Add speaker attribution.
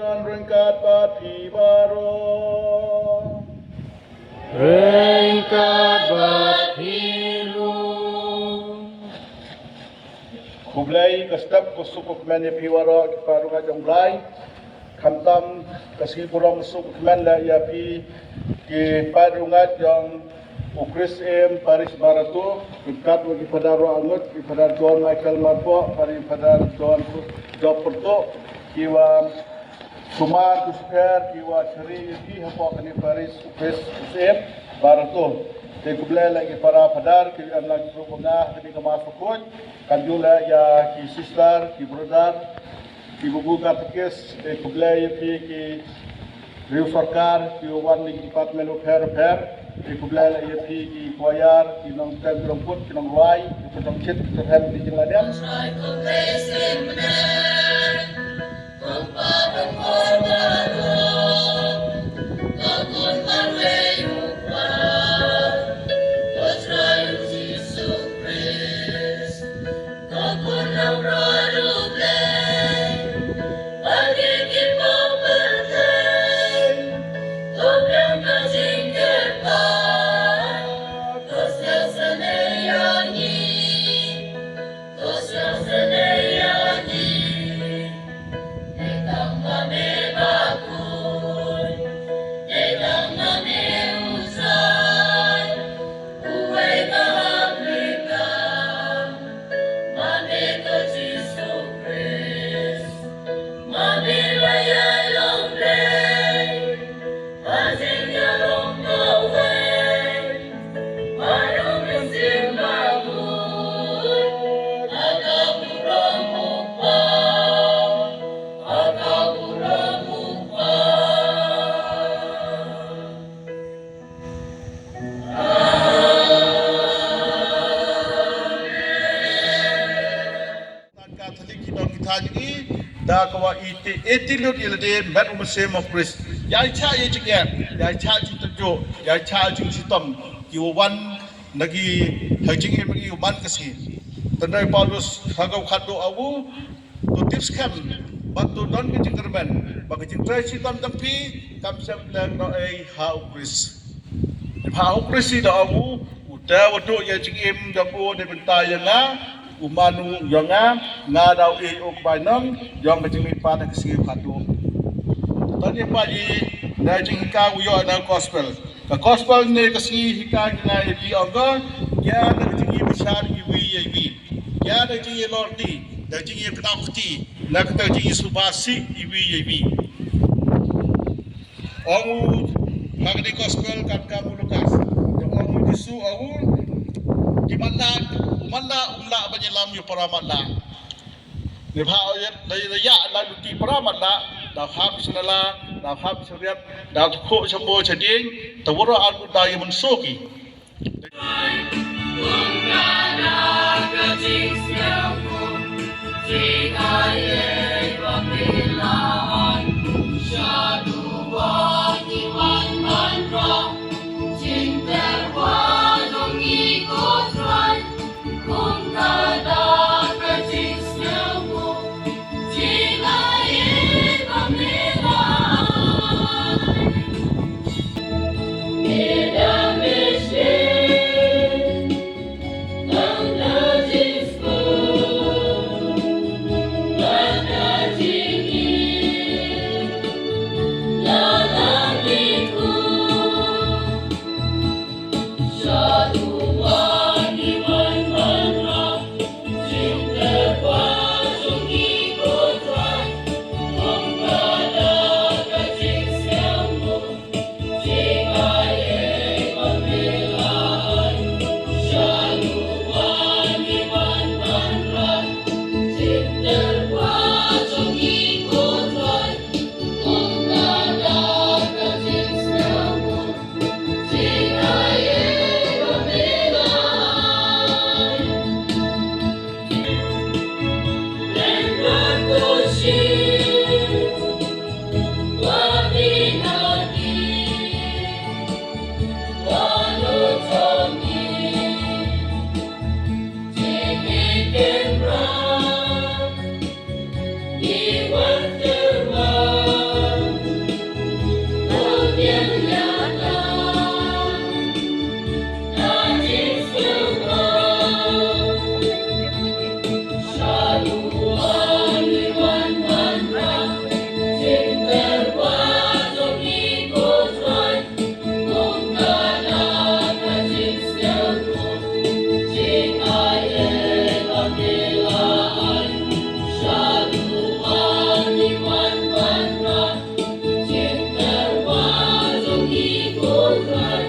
Speaker 1: Rengkat Bati Baro
Speaker 2: Rengkat Batilu
Speaker 1: Kublai Kastap Kusukuk Mani Piwara Kiparunga Jongblai Kantam Kasipura Musuk Manla Yapi Ki Parunga Jong Ukris Paris Baratu Ikat Wagi Padaro Angut Ipadar Tuan Michael Marpo Pari Padar Tuan Joporto Kiwa Sumar Kusper Kiwa Syari Yuki Hapok Kani Paris Ukris Baratu Kublai lagi para Padar Ki Anak Rukuna Kani Kamasukun Kanjula ya Ki Sister Ki Brother Ki Bubu Katekis Kublai Ki Rio Sarkar Ki Wan Ling Department of Health Ki Kublai Ki Kuayar Ki Nong Tem Rumput Ki Nong Ruai Ki Nong Chit Ki Terhem Di Jengladem da kawa iti lut ilade met umasem of Chris ya cha ye chigen ya cha chi tajo ya cha chi sitom ki wan nagi hajing em ki wan kasi tanai Paulus hagau khado awu to tips kam but to don ki jingerman bagi jing trai sitom tampi kam sam lang no ai how Chris da awu uta wado ya chigem jago de bentai nga umanu yonga ngadau ok bainong yong kajing pa na kasi khadu tani pa ji na jing ka uyo na gospel Ka gospel ne kasi hika na ipi angka ya na jingi besar iwi ya na jingi lordi na jingi knakti na kata jingi subasi iwi ongu magni gospel kat kamu lukas ongu jisu ongu umalla banyalam yu para malla ne phao yet le ya la luti para malla da phap sunala da phap suriat da kho chambo chading tawro albu da yamun soki
Speaker 3: Right.